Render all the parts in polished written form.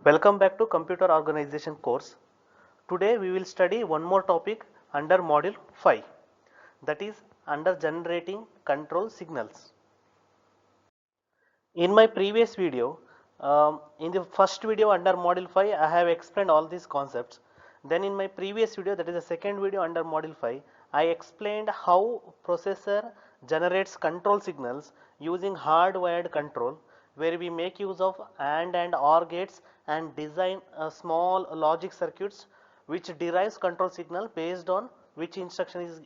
Welcome back to Computer Organization course. Today we will study one more topic under module 5, that is under generating control signals. In my previous video, in the first video under module 5 I have explained all these concepts. Then in my previous video, that is the second video under module 5, I explained how processor generates control signals using hardwired control, where we make use of and OR gates and design small logic circuits which derives control signal based on which instruction is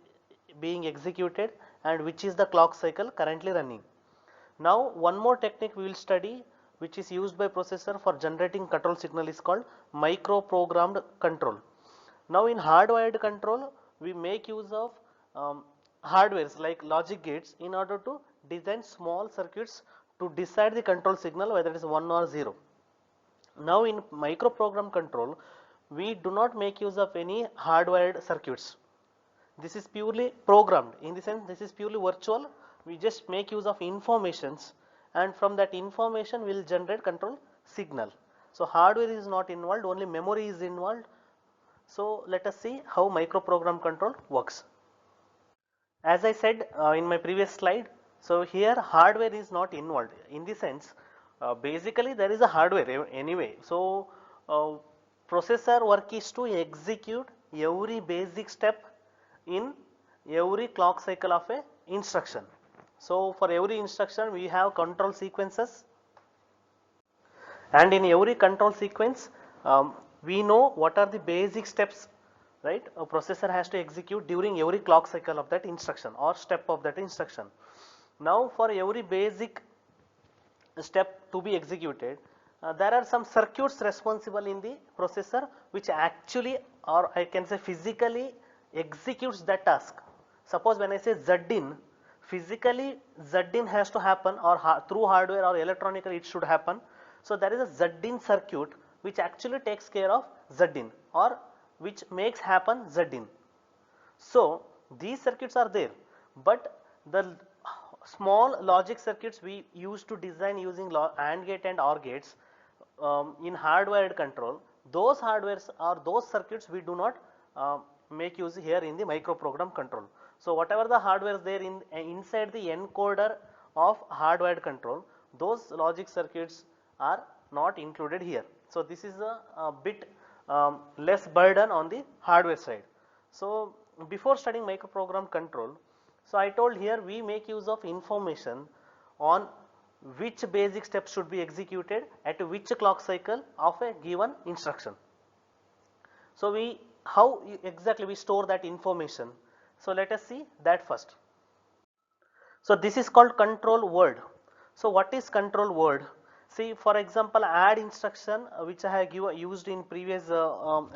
being executed and which is the clock cycle currently running. Now one more technique we will study which is used by processor for generating control signal is called microprogrammed control. Now in hardwired control we make use of hardwares like logic gates in order to design small circuits to decide the control signal whether it is 1 or 0. Now in microprogram control we do not make use of any hardwired circuits. This is purely programmed, in the sense this is purely virtual. We just make use of informations and from that information we will generate control signal. So hardware is not involved, only memory is involved. So let us see how microprogram control works. As I said in my previous slide, so here hardware is not involved, in the sense basically there is a hardware anyway. So processor work is to execute every basic step in every clock cycle of a instruction. So for every instruction we have control sequences, and in every control sequence we know what are the basic steps, right, a processor has to execute during every clock cycle of that instruction or step of that instruction. Now for every basic step to be executed, there are some circuits responsible in the processor which actually, or I can say physically, executes that task. Suppose when I say Z-in, physically Z-in has to happen, or through hardware or electronically it should happen. So there is a Z-in circuit which actually takes care of Z-in, or which makes happen Z-in. So these circuits are there, but the small logic circuits we used to design using AND gate and OR gates in hardwired control, those hardwares or those circuits we do not make use here in the microprogram control. So whatever the hardware is there inside the encoder of hardwired control, those logic circuits are not included here. So this is a bit less burden on the hardware side. So before studying microprogram control, so I told here we make use of information on which basic steps should be executed at which clock cycle of a given instruction. So how exactly we store that information? So let us see that first. So this is called control word. So what is control word? See, for example, add instruction which I have used in previous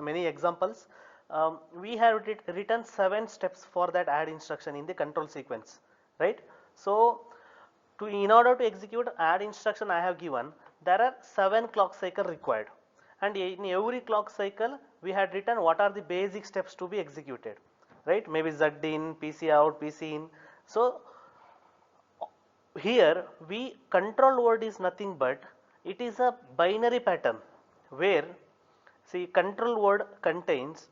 many examples. We have written 7 steps for that add instruction in the control sequence, right? So in order to execute add instruction I have given, there are 7 clock cycle required, and in every clock cycle we had written what are the basic steps to be executed, right? Maybe Z-in, PC out, PC in. So here we control word is nothing but it is a binary pattern where, see, control word contains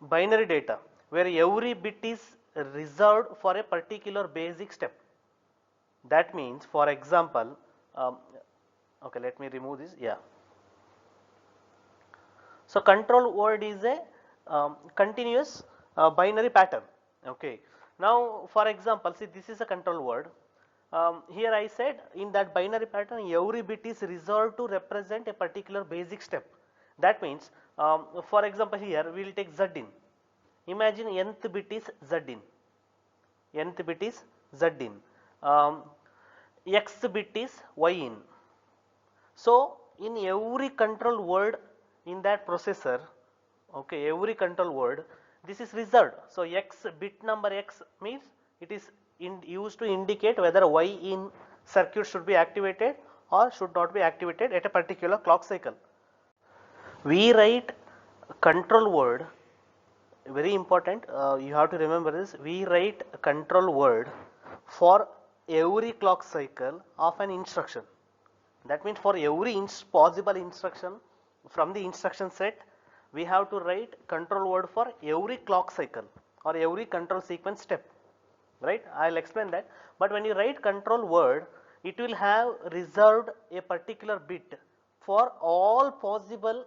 binary data where every bit is reserved for a particular basic step. That means, for example, okay, let me remove this. Yeah. So control word is a continuous binary pattern. Okay. Now, for example, see, this is a control word. Here I said in that binary pattern every bit is reserved to represent a particular basic step. That means, for example, here we will take Z-in. Imagine nth bit is Z-in. Nth bit is Z-in. X bit is Y-in. So in every control word in that processor, okay, every control word, this is reserved. So X bit number X means it is used to indicate whether Y-in circuit should be activated or should not be activated at a particular clock cycle. We write control word, very important, you have to remember this, we write control word for every clock cycle of an instruction. That means for every possible instruction from the instruction set, we have to write control word for every clock cycle or every control sequence step, right? I'll explain that. But when you write control word, it will have reserved a particular bit for all possible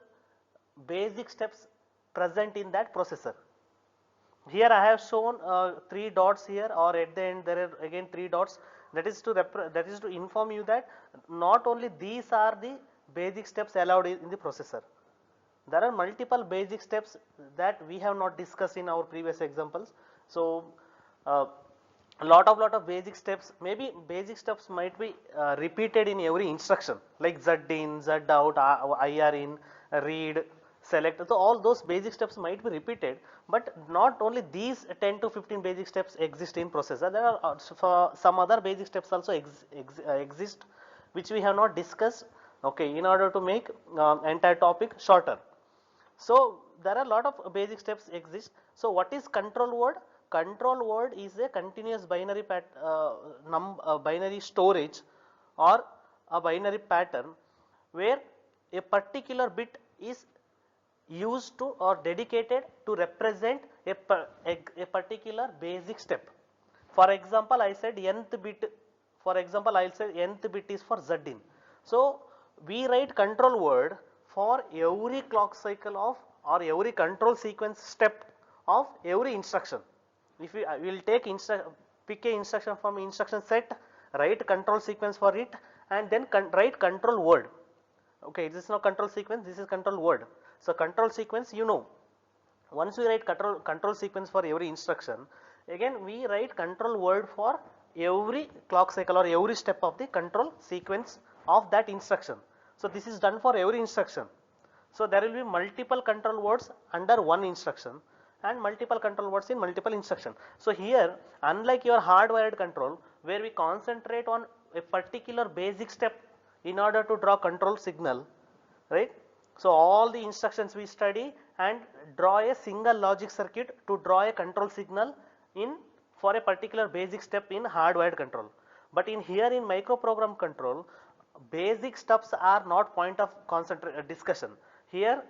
basic steps present in that processor. Here I have shown 3 dots here, or at the end there are again 3 dots. That is to inform you that not only these are the basic steps allowed in the processor. There are multiple basic steps that we have not discussed in our previous examples. So a lot of basic steps, maybe basic steps might be repeated in every instruction, like Z in, Z out, IR in, read, select. So all those basic steps might be repeated, but not only these 10 to 15 basic steps exist in processor. There are some other basic steps also exist, which we have not discussed, okay, in order to make entire topic shorter. So there are a lot of basic steps exist. So what is control word? Control word is a continuous binary binary storage or a binary pattern where a particular bit is used to or dedicated to represent a particular basic step. For example, I said nth bit. For example, I'll say nth bit is for Z in. So we write control word for every clock cycle of or every control sequence step of every instruction. If we will pick a instruction from instruction set, write control sequence for it, and then write control word. Okay, this is not control sequence, this is control word. So control sequence, you know, once we write control sequence for every instruction, again we write control word for every clock cycle or every step of the control sequence of that instruction. So this is done for every instruction. So there will be multiple control words under one instruction and multiple control words in multiple instruction. So here, unlike your hardwired control, where we concentrate on a particular basic step in order to draw control signal, right? So all the instructions we study and draw a single logic circuit to draw a control signal in for a particular basic step in hardwired control. But in here in microprogram control, basic steps are not point of discussion. Here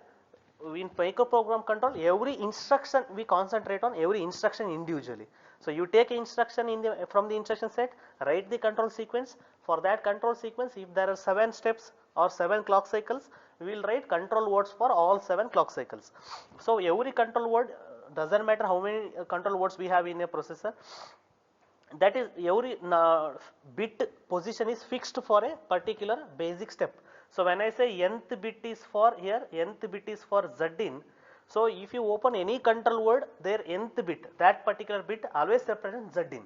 in microprogram control, every instruction we concentrate on every instruction individually. So you take instruction from the instruction set, write the control sequence. For that control sequence, if there are 7 steps or 7 clock cycles, we will write control words for all 7 clock cycles. So every control word, doesn't matter how many control words we have in a processor, that is every bit position is fixed for a particular basic step. So when I say nth bit is for here, nth bit is for Z in. So if you open any control word, their nth bit, that particular bit always represents Z in.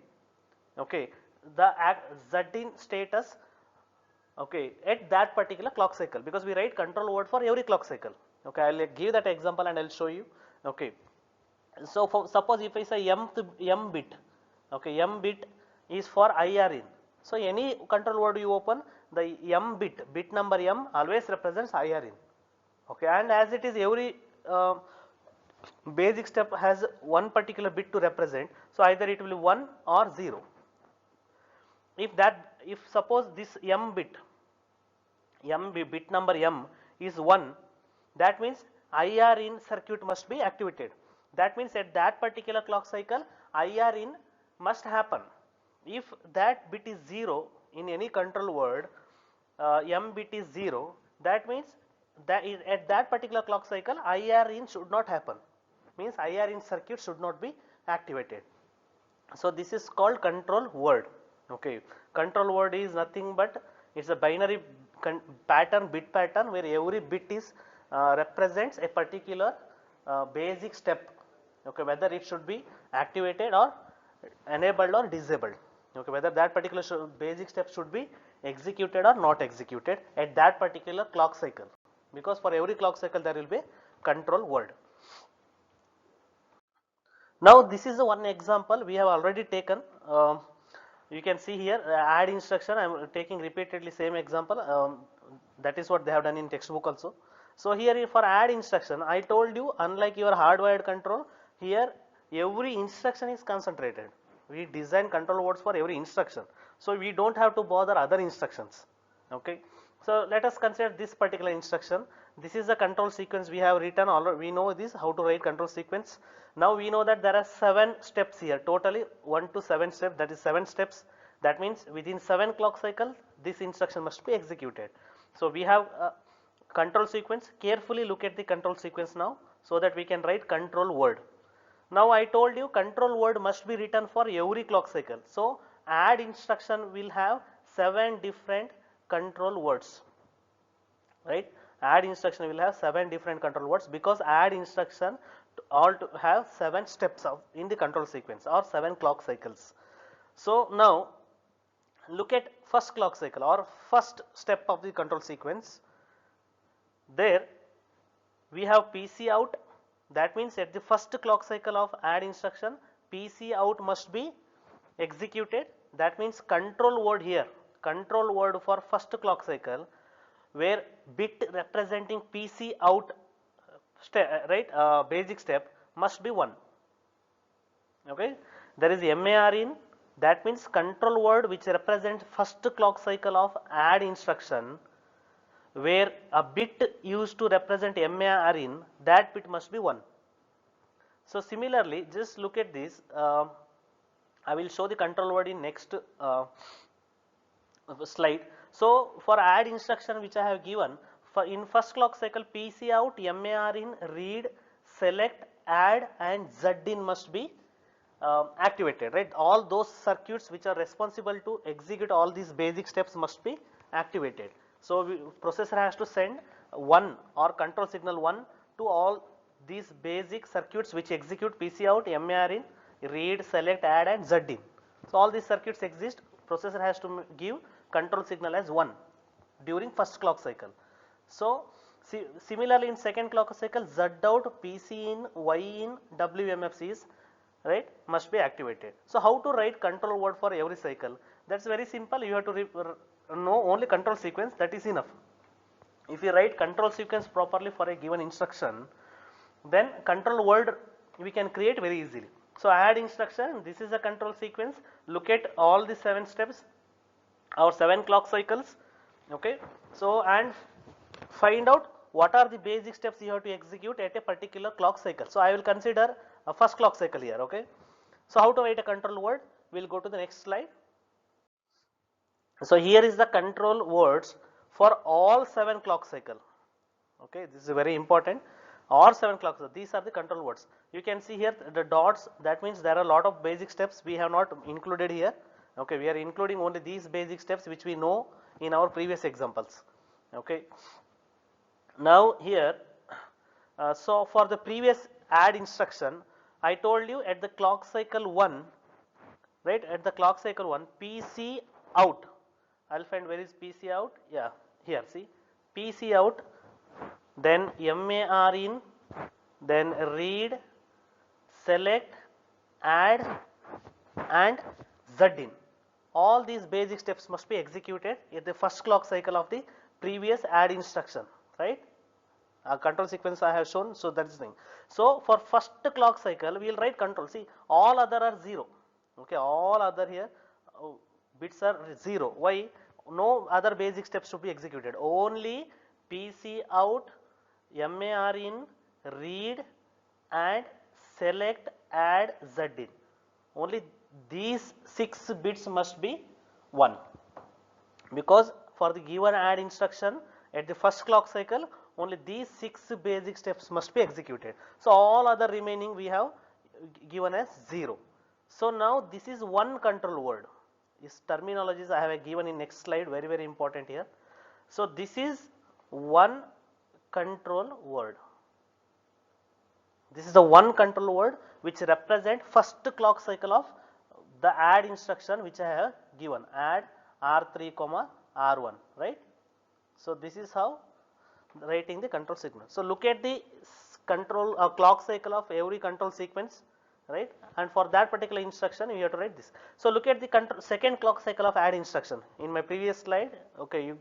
Okay, the Z in status, okay, at that particular clock cycle, because we write control word for every clock cycle. Okay, I'll give that example and I'll show you. Okay, so suppose if I say m bit, okay, m bit is for IR in. So any control word you open, the m bit number m always represents IR in. Okay, and as it is every basic step has one particular bit to represent, so either it will be 1 or 0. If suppose this m bit number m is 1, that means IR in circuit must be activated. That means at that particular clock cycle, IR in must happen. If that bit is 0 in any control word, m bit is 0, that means that is at that particular clock cycle, IR in should not happen. Means IR in circuit should not be activated. So this is called control word. Okay, control word is nothing but it's a binary bit pattern where every bit is represents a particular basic step. Okay, whether it should be activated or enabled or disabled. Okay, whether that particular basic step should be executed or not executed at that particular clock cycle, because for every clock cycle there will be control word. Now this is the one example we have already taken. You can see here add instruction, I am taking repeatedly same example, that is what they have done in textbook also. So here for add instruction, I told you, unlike your hardwired control, here every instruction is concentrated. We design control words for every instruction, so we don't have to bother other instructions. Okay, So let us consider this particular instruction. This is the control sequence we have written already. We know this how to write control sequence. Now we know that there are 7 steps here, totally 1 to 7 steps, that is 7 steps. That means within 7 clock cycle this instruction must be executed. So we have a control sequence. Carefully look at the control sequence now so that we can write control word. Now I told you control word must be written for every clock cycle. So add instruction will have 7 different control words, right? Add instruction will have 7 different control words because add instruction all to have 7 steps of in the control sequence or 7 clock cycles. So now look at first clock cycle or first step of the control sequence. There we have PC out. That means at the first clock cycle of add instruction, PC out must be executed. That means control word here, control word for first clock cycle, where bit representing PC out basic step must be 1. Okay, there is MAR in. That means control word which represents first clock cycle of add instruction, where a bit used to represent MAR in, that bit must be 1. So similarly, just look at this. I will show the control word in next slide. So for add instruction which I have given, for in first clock cycle PC out, MAR in, read, select, add and Z in must be activated, right? All those circuits which are responsible to execute all these basic steps must be activated. So processor has to send 1 or control signal 1 to all these basic circuits which execute PC out, MAR in, read, select, add and Z in. So all these circuits exist. Processor has to give control signal as 1 during first clock cycle. So similarly in second clock cycle, Z out, PC in, Y in, WMFCs, right, must be activated. So how to write control word for every cycle? That's very simple. You have to know only control sequence, that is enough. If you write control sequence properly for a given instruction, then control word we can create very easily. So add instruction, this is a control sequence. Look at all the 7 steps or 7 clock cycles. Okay, so and find out what are the basic steps you have to execute at a particular clock cycle. So I will consider a first clock cycle here. Okay, so how to write a control word? We'll go to the next slide. So here is the control words for all 7 clock cycle. Okay, this is very important. Or 7 clock cycle. These are the control words. You can see here the dots. That means there are a lot of basic steps we have not included here. Okay, we are including only these basic steps which we know in our previous examples. Okay. Now here, so for the previous add instruction, I told you at the clock cycle 1, right, at the clock cycle 1, PC out. I'll find where is PC out. Yeah, here see PC out, then MAR in, then read, select, add and Z in. All these basic steps must be executed at the first clock cycle of the previous add instruction, right? A control sequence I have shown, so that is the thing. So for first clock cycle we will write control. See, all other are 0. Okay, all other here bits are 0. Why? No other basic steps should be executed. Only PC out, MAR in, read and select, add, Z in. Only these 6 bits must be 1, because for the given add instruction at the first clock cycle only these 6 basic steps must be executed. So all other remaining we have given as 0. So now this is one control word. This terminologies I have given in next slide, very very important here. So this is one control word. This is the one control word which represent first clock cycle of the add instruction which I have given, add R3, R1, right? So this is how writing the control sequence. So look at the control clock cycle of every control sequence, right? And for that particular instruction you have to write this. So look at the second clock cycle of add instruction in my previous slide. Okay, you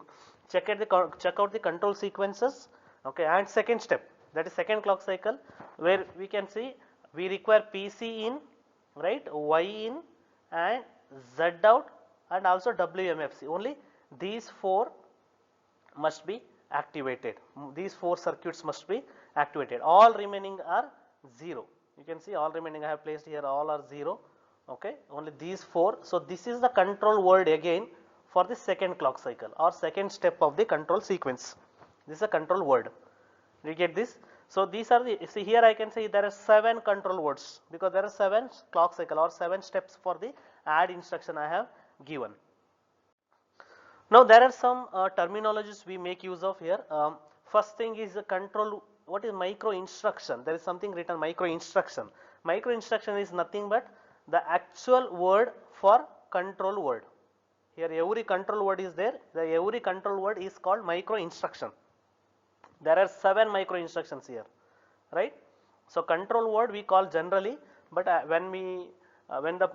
check out the control sequences. Okay, and second step, that is second clock cycle, where we can see we require PC in, right, Y in and Z out and also WMFC. Only these 4 must be activated. These 4 circuits must be activated. All remaining are 0. You can see all remaining I have placed here, all are 0. Okay, only these 4. So this is the control word again for the second clock cycle or second step of the control sequence. This is a control word. Do you get this? So these are the, see here I can say there are 7 control words because there are 7 clock cycle or 7 steps for the add instruction I have given. Now there are some terminologies we make use of here. First thing is the control. What is micro instruction? There is something written micro instruction. Micro instruction is nothing but the actual word for control word. Here every control word is there. Every control word is called micro instruction. There are 7 micro instructions here, right? So control word we call generally, but when the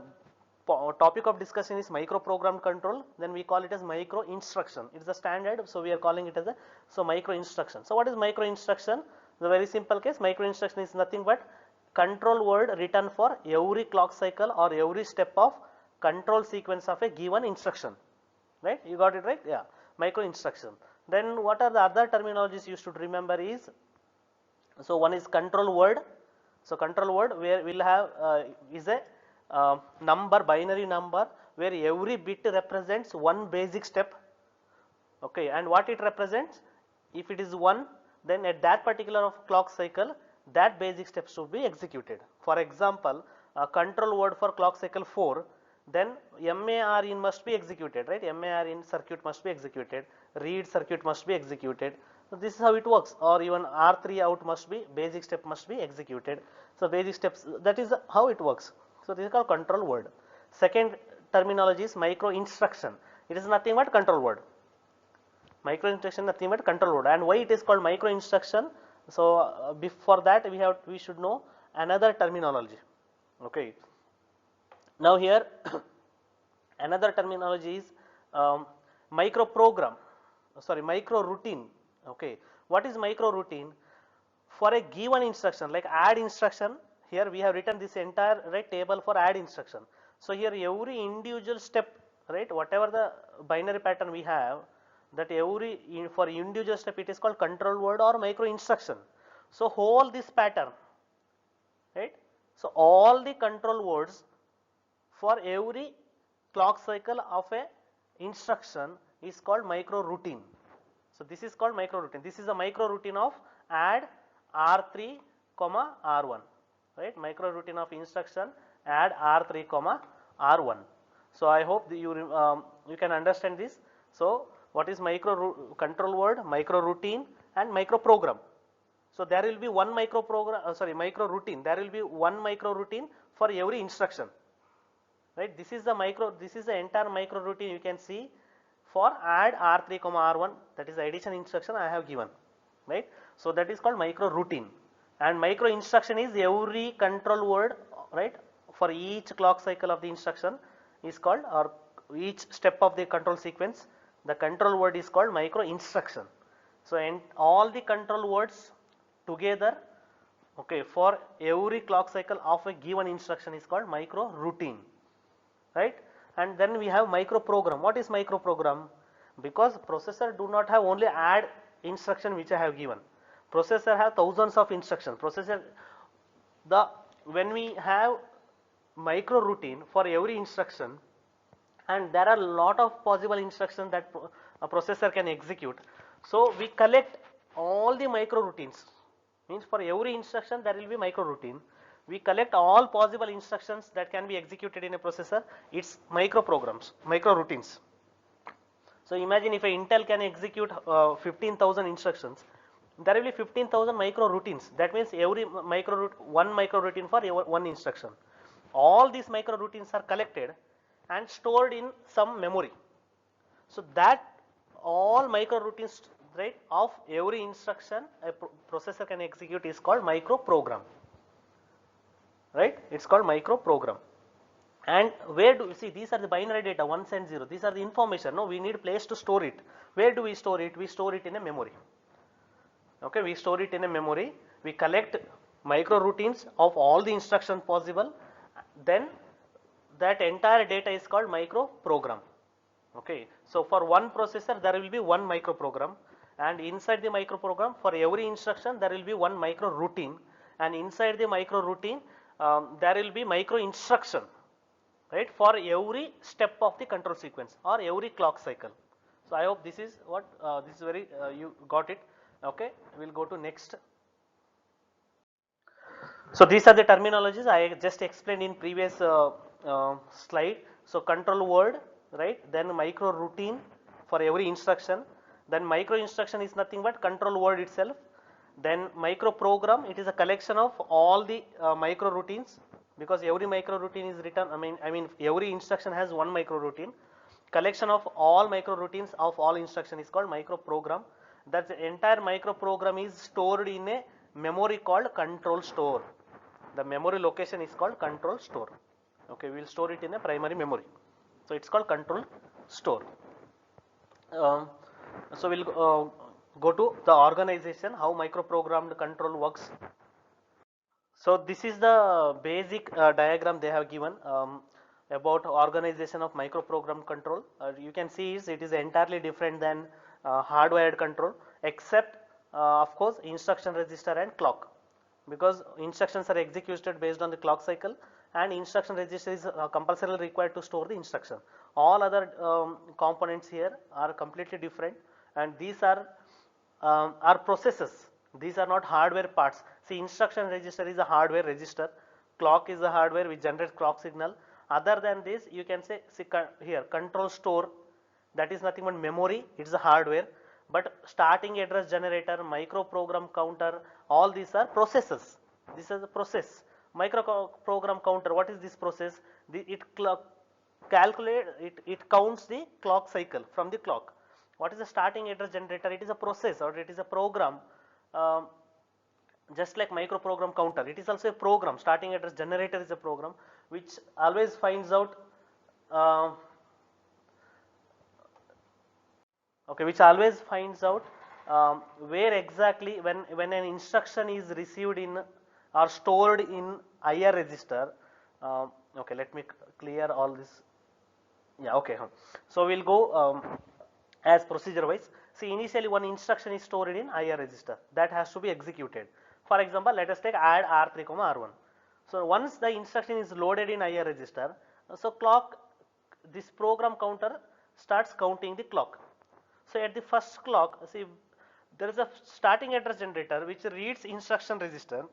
topic of discussion is micro program control, then we call it as micro instruction. It is a standard, so we are calling it as a micro instruction. So what is micro instruction? The very simple case, micro instruction is nothing but control word written for every clock cycle or every step of control sequence of a given instruction, right? You got it right? Yeah, micro instruction. Then what are the other terminologies you should remember is, so one is control word. So control word where we'll have is a number, binary number, where every bit represents one basic step. Okay, and what it represents, if it is 1, then at that particular clock cycle that basic step should be executed. For example, a control word for clock cycle 4, then MAR in must be executed, right? MAR in circuit must be executed, read circuit must be executed. So this is how it works. Or even R3 out must be, basic step must be executed. So basic steps, that is how it works. So this is called control word. Second terminology is micro instruction. It is nothing but control word. Micro instruction nothing but control word. And why it is called micro instruction? So before that we should know another terminology. Okay. Now here another terminology is micro program. Sorry, micro routine. Okay. What is micro routine? For a given instruction like add instruction, here we have written this entire right table for add instruction. So here every individual step, right, whatever the binary pattern we have, that for individual step it is called control word or micro instruction. So whole this pattern, right, so all the control words for every clock cycle of a instruction is called micro routine. So this is called micro routine. This is a micro routine of add R3, R1. Right, micro routine of instruction add R3, R1. So I hope that you can understand this. So what is control word, micro routine and micro program? So there will be one micro routine. There will be one micro routine for every instruction. Right, this is the entire micro routine you can see for add R3, R1. That is the addition instruction I have given. Right, so that is called micro routine. And micro instruction is every control word, right, for each clock cycle of the instruction is called, or each step of the control sequence, the control word is called micro instruction. So and all the control words together, okay, for every clock cycle of a given instruction is called micro routine, right? And then we have micro program. What is micro program? Because processor do not have only add instruction which I have given. Processor have thousands of instructions. When we have micro routine for every instruction, and there are a lot of possible instructions that a processor can execute. So we collect all the micro routines. Means for every instruction there will be micro routine. We collect all possible instructions that can be executed in a processor. It's micro programs, micro routines. So imagine if a Intel can execute 15,000 instructions. There will be 15,000 micro routines. That means every one micro routine for one instruction. All these micro routines are collected and stored in some memory. So that all micro routines, right, of every instruction a processor can execute is called micro program. Right? It's called micro program. And where do we see, these are the binary data, 1s and 0. These are the information. No, we need a place to store it. Where do we store it? We store it in a memory. Okay, we store it in a memory. We collect micro routines of all the instructions possible. Then that entire data is called micro program. Okay, so for one processor there will be one micro program, and inside the micro program for every instruction there will be one micro routine, and inside the micro routine there will be micro instruction, right, for every step of the control sequence or every clock cycle. So I hope this is what this is very you got it. Okay, we will go to next. So these are the terminologies I just explained in previous slide. So control word, right, then micro routine for every instruction, then micro instruction is nothing but control word itself, then micro program, it is a collection of all the micro routines, because every micro routine is written, I mean every instruction has one micro routine. Collection of all micro routines of all instruction is called micro program. That the entire micro program is stored in a memory called control store. The memory location is called control store. Okay, we will store it in a primary memory. So it's called control store. So we'll go to the organization, how microprogrammed control works. So this is the basic diagram they have given about organization of microprogram control. You can see it is entirely different than hardwired control, except of course instruction register and clock, because instructions are executed based on the clock cycle and instruction register is compulsorily required to store the instruction. All other components here are completely different, and these are processes. These are not hardware parts. See, instruction register is a hardware register, clock is a hardware which generates clock signal. Other than this, you can say, see here, control store, that is nothing but memory, it is a hardware. But starting address generator, micro program counter, all these are processes. This is a process. Micro program counter, what is this process? It counts the clock cycle from the clock. What is the starting address generator? It is a process or it is a program, just like micro program counter. It is also a program. Starting address generator is a program which always finds out where exactly when an instruction is received in or stored in IR register. Okay, let me clear all this. Yeah, okay. So we'll go as procedure wise. See, initially one instruction is stored in IR register that has to be executed. For example, let us take add R3, R1. So once the instruction is loaded in IR register, so clock, this program counter starts counting the clock. So at the first clock, see, there is a starting address generator which reads instruction register,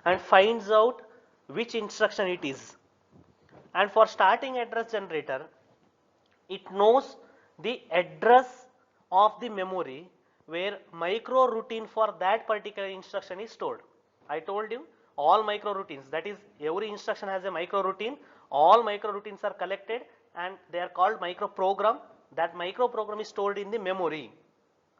and finds out which instruction it is. And for starting address generator, it knows the address of the memory where micro routine for that particular instruction is stored. I told you all micro routines, that is every instruction has a micro routine, all micro routines are collected and they are called micro program. That micro program is stored in the memory,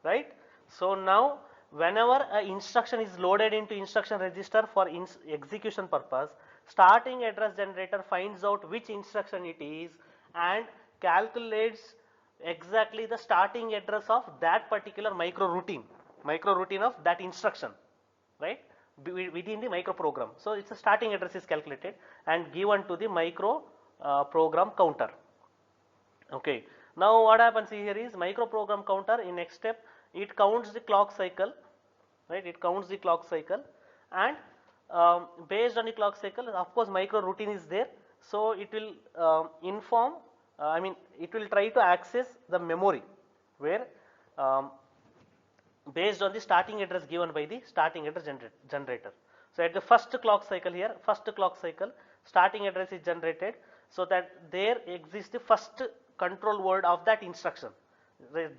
right? So now whenever an instruction is loaded into instruction register for execution purpose, starting address generator finds out which instruction it is and calculates exactly the starting address of that particular micro routine of that instruction, right, within the micro program. So it's a starting address is calculated and given to the micro program counter. Okay, now what happens here is micro program counter in next step, it counts the clock cycle, right, it counts the clock cycle, and based on the clock cycle, of course micro routine is there, so it will inform, it will try to access the memory where based on the starting address given by the starting address generator. So at the first clock cycle here, starting address is generated, so that there exists the first control word of that instruction.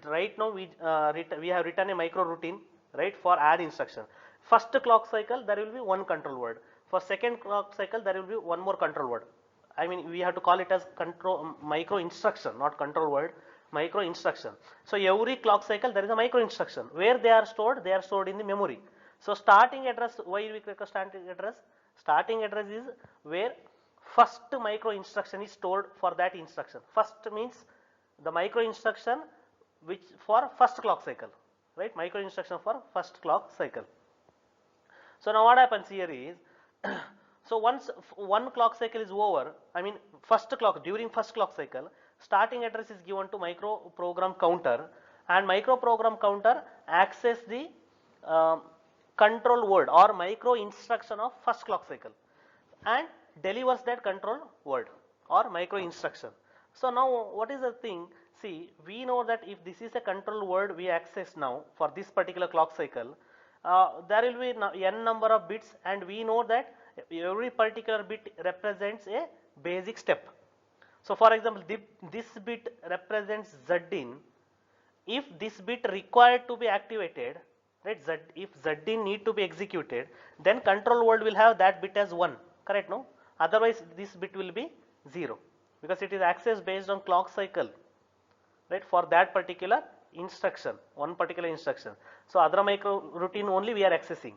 Right now we have written a micro routine, right, for add instruction. First clock cycle there will be one control word. For second clock cycle there will be one more control word. I mean we have to call it as micro instruction, not control word, micro instruction. So every clock cycle there is a micro instruction. Where they are stored? They are stored in the memory. So starting address, why we click starting address? Starting address is where first micro instruction is stored for that instruction. First means the micro instruction which for first clock cycle, right? Micro instruction for first clock cycle. So now what happens here is so once one clock cycle is over, I mean first clock, during first clock cycle, starting address is given to micro program counter, and micro program counter access the control word or micro instruction of first clock cycle and delivers that control word or micro instruction. So now what is the thing? See, we know that if this is a control word we access now for this particular clock cycle, there will be n number of bits, and we know that every particular bit represents a basic step. So for example, this bit represents Z in. If this bit required to be activated, right, if Z in need to be executed, then control word will have that bit as 1, correct, no? Otherwise this bit will be 0 because it is accessed based on clock cycle, right, for that particular instruction, one particular instruction. So other micro routine only we are accessing.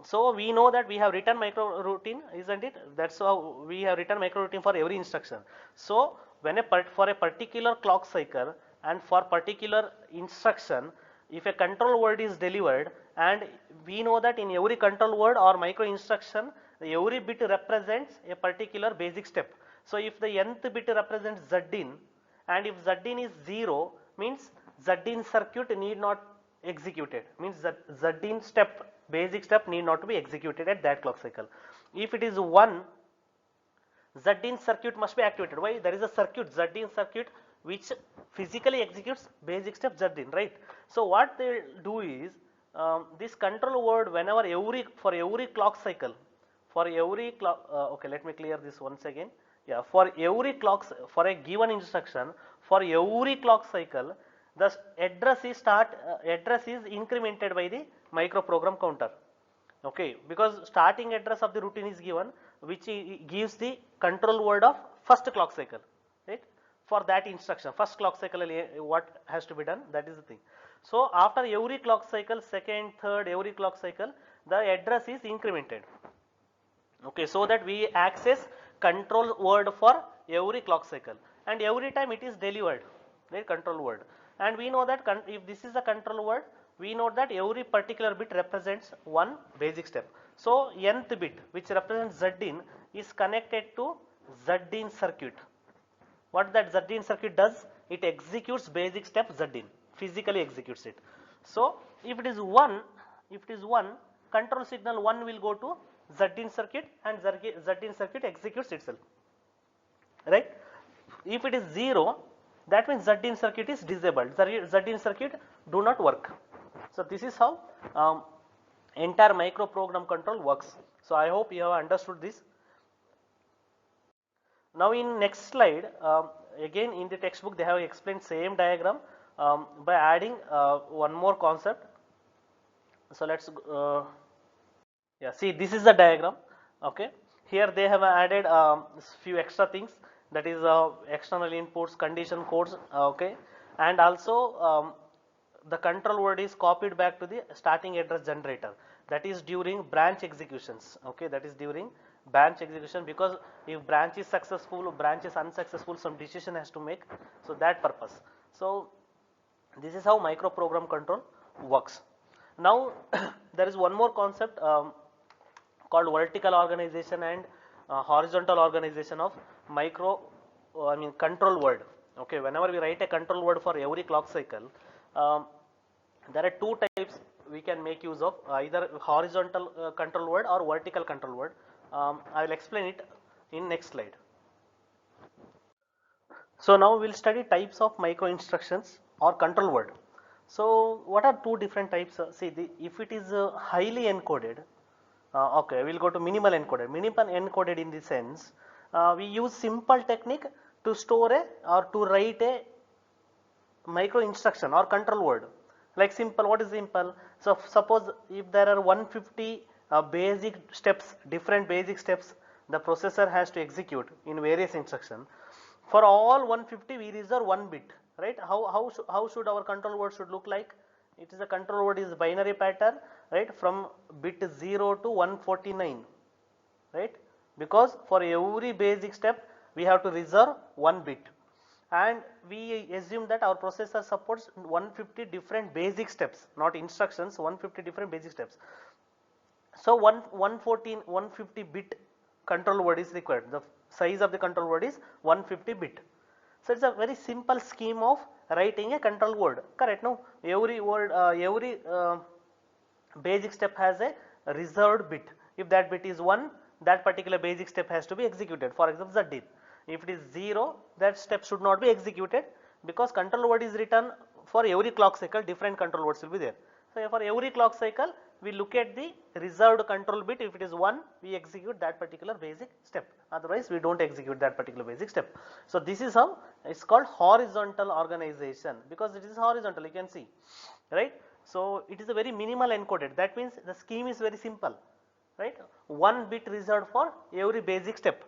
So we know that we have written micro routine, isn't it? That's how we have written micro routine for every instruction. So when for a particular clock cycle and for particular instruction, if a control word is delivered, and we know that in every control word or micro instruction, every bit represents a particular basic step. So if the nth bit represents Z in, and if Z in is 0, means Z in circuit need not executed, means that Z in step, basic step, need not to be executed at that clock cycle. If it is 1, Z in circuit must be activated. Why? There is a circuit, Z in circuit, which physically executes basic step Z in, right? So what they do is, this control word, whenever for every clock cycle, for every clock, okay, let me clear this once again. Yeah, for every clock, for a given instruction, for every clock cycle, the address is incremented by the microprogram counter. Okay, because starting address of the routine is given, which gives the control word of first clock cycle, right? For that instruction, first clock cycle, what has to be done, that is the thing. So after every clock cycle, second, third, every clock cycle, the address is incremented. Okay, so that we access control word for every clock cycle, and every time it is delivered, right, control word. And we know that if this is a control word, we know that every particular bit represents one basic step. So nth bit, which represents Z in, is connected to Z in circuit. What that Z in circuit does? It executes basic step Z in, physically executes it. So if it is 1, control signal 1 will go to Z in circuit, and Z in circuit executes itself, right? If it is 0, that means Z in circuit is disabled, Z in circuit do not work. So this is how entire microprogram control works. So I hope you have understood this. Now in next slide, again in the textbook they have explained same diagram by adding one more concept. So let's yeah, see, this is the diagram. Okay, here they have added few extra things, that is external inputs, condition codes, okay, and also the control word is copied back to the starting address generator. That is during branch executions. Okay, that is during branch execution, because if branch is successful, branch is unsuccessful, some decision has to make. So that purpose. So this is how microprogram control works. Now there is one more concept called vertical organization and horizontal organization of control word. Okay, whenever we write a control word for every clock cycle, there are two types we can make use of, either horizontal control word or vertical control word. I will explain it in next slide. So now we will study types of micro instructions or control word. So what are two different types? See, if it is highly encoded, okay, we will go to minimal encoded. Minimal encoded in the sense, we use simple technique to store or to write a micro instruction or control word. Like simple, what is simple? So suppose if there are 150 basic steps, different basic steps the processor has to execute in various instructions. For all 150 we reserve 1 bit, right? How should our control word should look like? It is a control word is binary pattern, right, from bit 0 to 149, right? Because for every basic step we have to reserve 1 bit, and we assume that our processor supports 150 different basic steps, not instructions, 150 different basic steps. So 150 bit control word is required. The size of the control word is 150 bit. So it's a very simple scheme of writing a control word, correct? No, every word, every basic step has a reserved bit. If that bit is 1, that particular basic step has to be executed. For example, ZIN. If it is 0, that step should not be executed, because control word is written for every clock cycle, different control words will be there. So for every clock cycle, we look at the reserved control bit. If it is 1, we execute that particular basic step. Otherwise, we don't execute that particular basic step. So this is how it's called horizontal organization, because it is horizontal, you can see, right? So it is a very minimal encoded. That means the scheme is very simple, right? One bit reserved for every basic step,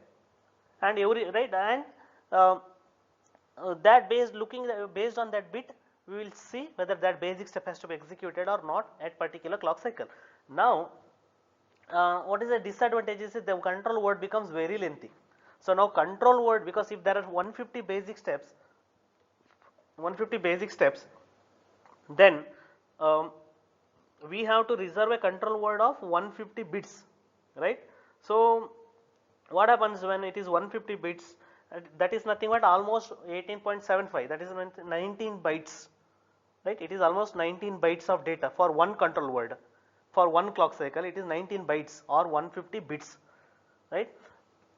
and every, right, and that based on that bit, we will see whether that basic step has to be executed or not at particular clock cycle. Now, what is the disadvantage is that the control word becomes very lengthy. So now control word, because if there are 150 basic steps, then we have to reserve a control word of 150 bits, right? So what happens when it is 150 bits? That is nothing but almost 18.75, that is 19 bytes, right? It is almost 19 bytes of data for one control word. For one clock cycle, it is 19 bytes or 150 bits, right?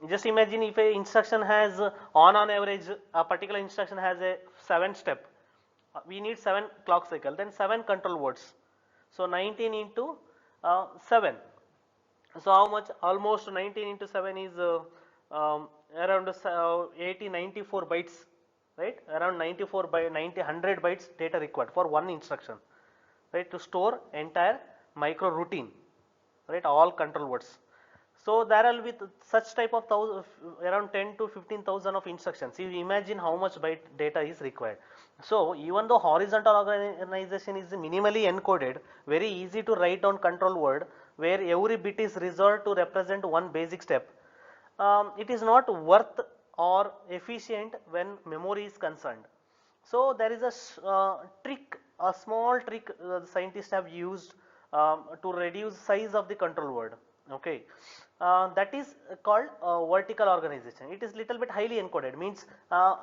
Just imagine if a instruction has on average, a particular instruction has a 7 step, we need 7 clock cycle, then 7 control words. So 19 into 7. So how much? Almost 19 into 7 is around 94 bytes, right? Around 94 by 100 bytes data required for one instruction, right? To store entire micro routine, right? All control words. So there will be such type of around 10 to 15,000 of instructions. You imagine how much byte data is required. So even though horizontal organization is minimally encoded, very easy to write down control word where every bit is reserved to represent one basic step, it is not worth or efficient when memory is concerned. So there is a trick, a small trick scientists have used to reduce size of the control word. Okay, that is called vertical organization. It is little bit highly encoded, means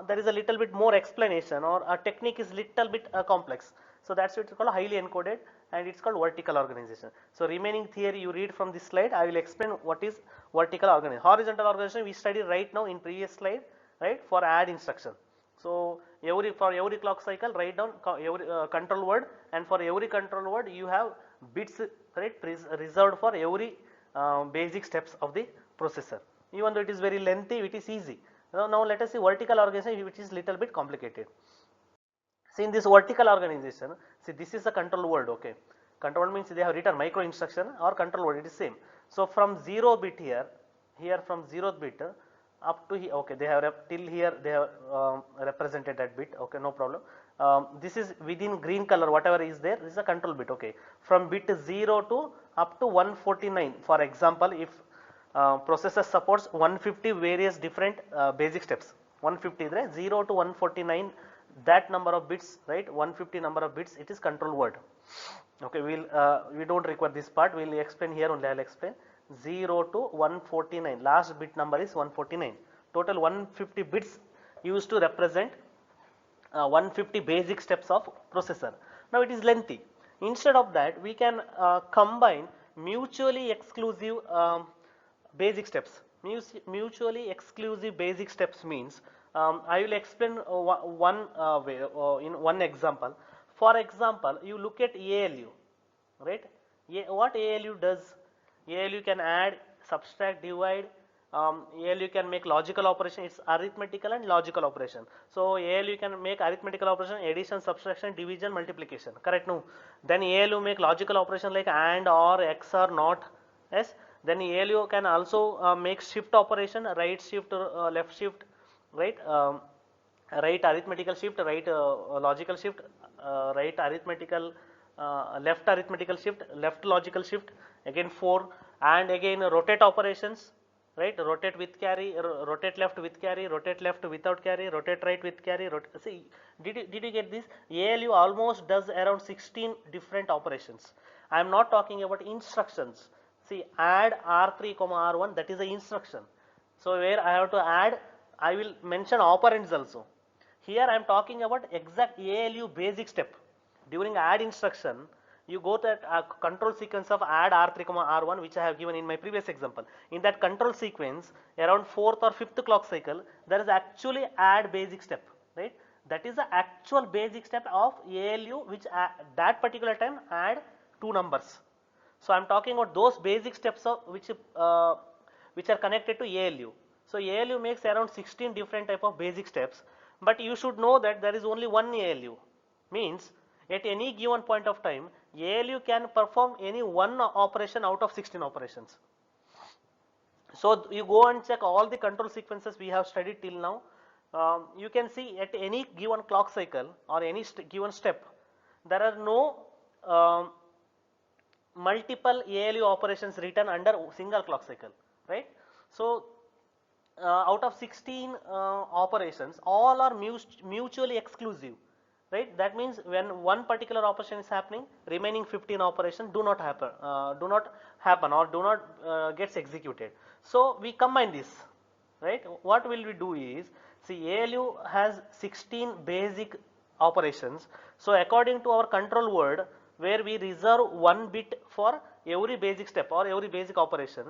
there is a little bit more explanation, or a technique is little bit complex. So that's what it's called highly encoded, and it's called vertical organization. So remaining theory you read from this slide. I will explain what is vertical organization. Horizontal organization we studied right now in previous slide, right, for add instruction. So for every clock cycle write down every control word, and for every control word you have bits, right, reserved for every basic steps of the processor. Even though it is very lengthy, it is easy. Now let us see vertical organization, which is little bit complicated. See, in this vertical organization, see, this is a control word. Okay, control means they have written micro instruction or control word, it is same. So from 0 bit here from 0th bit up to here, okay, they have till here they have represented that bit. Okay, no problem. This is within green color, whatever is there, this is a control bit. Okay, from bit 0 to up to 149. For example, if processor supports 150 various different basic steps, 150 right, 0 to 149, that number of bits, right, 150 number of bits, it is control word. Okay, we don't require this part, we'll explain here only. I'll explain 0 to 149, last bit number is 149. Total 150 bits used to represent 150 basic steps of processor. Now it is lengthy. Instead of that, we can combine mutually exclusive basic steps. Mutually exclusive basic steps means, I will explain one way in one example. For example, you look at ALU, right? What ALU does? ALU can add, subtract, divide. ALU can make logical operation. It's arithmetical and logical operation. So ALU can make arithmetical operation, addition, subtraction, division, multiplication. Correct? No. Then ALU make logical operation like AND, OR, XOR, NOT. Yes. Then ALU can also make shift operation, right shift, left shift, right? Right arithmetical shift, right logical shift, right arithmetical, left arithmetical shift, left logical shift, again 4, and again rotate operations, right? Rotate with carry, rotate left with carry, rotate left without carry, rotate right with carry. See, did you get this? ALU almost does around 16 different operations. I am not talking about instructions. See, add R3, R1, that is the instruction. So where I have to add, I will mention operands also. Here I am talking about exact ALU basic step. During add instruction, you go to a control sequence of add R3, R1, which I have given in my previous example. In that control sequence, around 4th or 5th clock cycle, there is actually add basic step, right? That is the actual basic step of ALU, which at that particular time add two numbers. So I am talking about those basic steps of which are connected to ALU. So ALU makes around 16 different type of basic steps, but you should know that there is only one ALU. Means at any given point of time, ALU can perform any one operation out of 16 operations. So you go and check all the control sequences we have studied till now. You can see at any given clock cycle or any given step, there are no multiple ALU operations written under single clock cycle, right? So out of 16 operations, all are mutually exclusive, right? That means when one particular operation is happening, remaining 15 operations do not happen or do not gets executed. So we combine this, right? What will we do is, see, ALU has 16 basic operations. So according to our control word, where we reserve 1 bit for every basic step or every basic operation.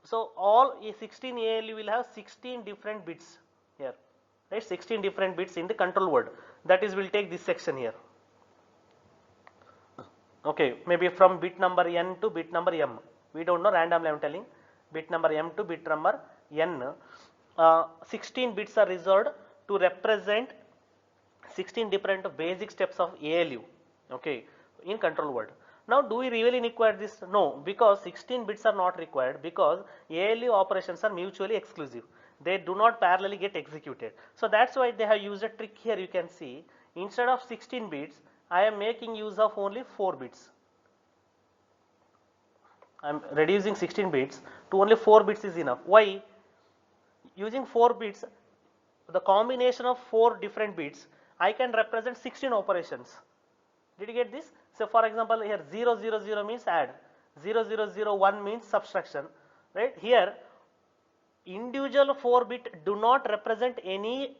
So all 16 ALU will have 16 different bits here, right? 16 different bits in the control word. That is, we'll take this section here. Okay, maybe from bit number n to bit number m. We don't know, randomly I am telling. Bit number m to bit number n. 16 bits are reserved to represent 16 different basic steps of ALU. Okay, in control word. Now, do we really require this? No, because 16 bits are not required, because ALU operations are mutually exclusive. They do not parallelly get executed. So that's why they have used a trick here. You can see, instead of 16 bits, I am making use of only 4 bits. I am reducing 16 bits to only 4 bits is enough. Why? Using 4 bits, the combination of 4 different bits, I can represent 16 operations. Did you get this? So for example, here 000 means add, 0001 means subtraction, right? Here individual 4 bit do not represent any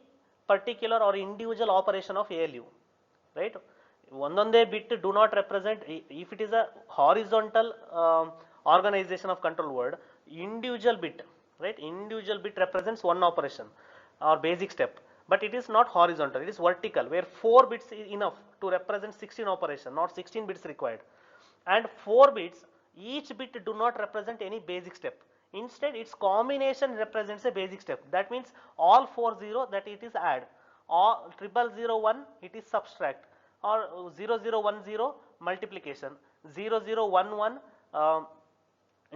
particular or individual operation of ALU, right? One bit do not represent, if it is a horizontal organization of control word, individual bit, right? Individual bit represents one operation or basic step. But it is not horizontal, it is vertical, where 4 bits is enough to represent 16 operation, not 16 bits required. And 4 bits, each bit do not represent any basic step. Instead, its combination represents a basic step. That means all 40, that it is add, all 0001 it is subtract, or 0010 multiplication, 0011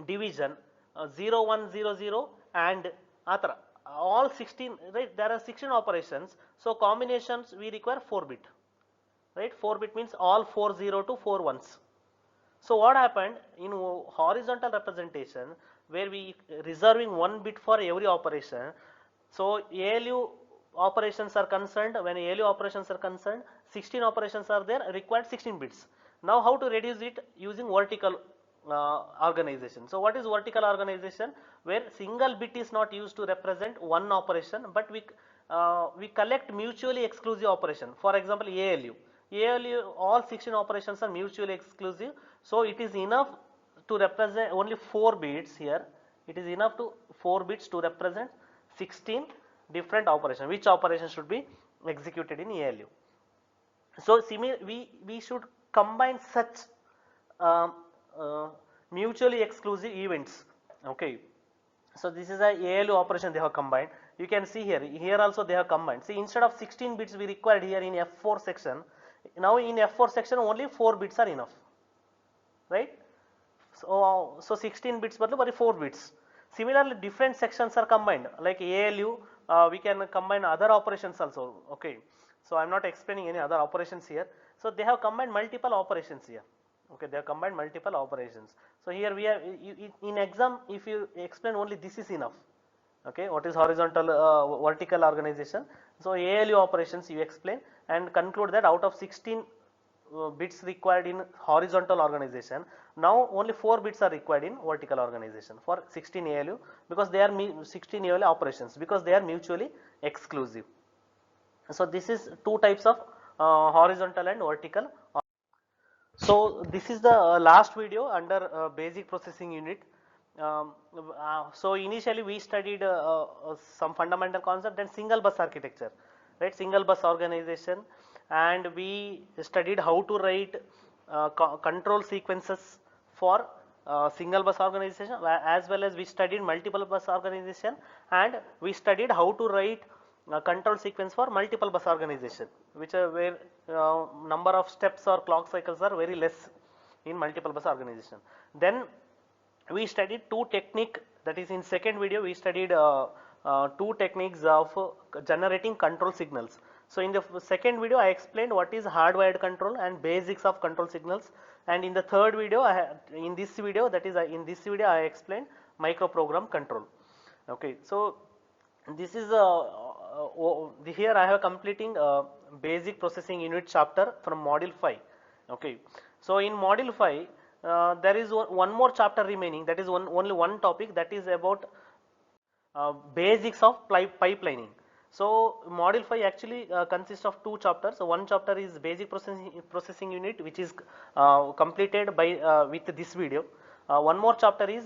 division, 0100 and atra. All 16, right? There are 16 operations. So combinations we require 4 bit, right? 4 bit means all 40 to 4 ones. So what happened in horizontal representation, where we reserving 1 bit for every operation. So ALU operations are concerned, when ALU operations are concerned, 16 operations are there, required 16 bits. Now how to reduce it? Using vertical organization. So what is vertical organization? Where single bit is not used to represent one operation, but we collect mutually exclusive operation. For example, ALU. All 16 operations are mutually exclusive. So it is enough to represent only 4 bits here. It is enough to 4 bits to represent 16 different operations. Which operation should be executed in ALU? So we should combine such mutually exclusive events. Okay, so this is a ALU operation they have combined. You can see here also they have combined. See, instead of 16 bits we required here in F4 section, now in F4 section only 4 bits are enough, right? So 16 bits but only 4 bits. Similarly, different sections are combined, like ALU, we can combine other operations also. Okay, so I am not explaining any other operations here. So they have combined multiple operations here. Okay, they have combined multiple operations. So here we have, in exam, if you explain only this is enough. Okay, what is horizontal vertical organization? So ALU operations you explain and conclude that out of 16 bits required in horizontal organization, now only 4 bits are required in vertical organization for 16 ALU, because they are 16 ALU operations, because they are mutually exclusive. So this is two types of horizontal and vertical. So this is the last video under basic processing unit. So initially we studied some fundamental concept and single bus architecture, right? Single bus organization, and we studied how to write control sequences for single bus organization, as well as we studied multiple bus organization, and we studied how to write control sequence for multiple bus organization, which are where number of steps or clock cycles are very less in multiple bus organization. Then we studied two technique, that is in second video we studied two techniques of generating control signals. So in the second video I explained what is hardwired control and basics of control signals, and in the third video in this video I explained microprogram control. Okay, so this is here I have completing basic processing unit chapter from module 5. Okay, so in module 5 there is one more chapter remaining, that is only one topic, that is about basics of pipelining. So module 5 actually consists of two chapters. So one chapter is basic processing unit, which is completed by with this video. One more chapter is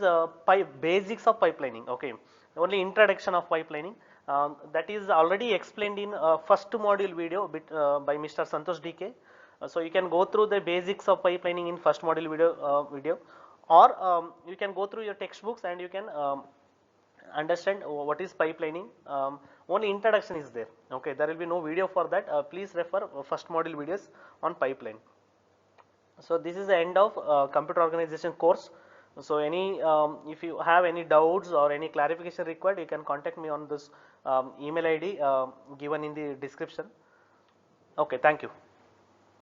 basics of pipelining. Okay, only introduction of pipelining. That is already explained in first module video by Mr. Santosh DK. So you can go through the basics of pipelining in first module video, or you can go through your textbooks and you can understand what is pipelining. Only introduction is there. Okay, there will be no video for that. Please refer first module videos on pipeline. So this is the end of computer organization course. So any if you have any doubts or any clarification required, you can contact me on this email ID given in the description. Okay, thank you.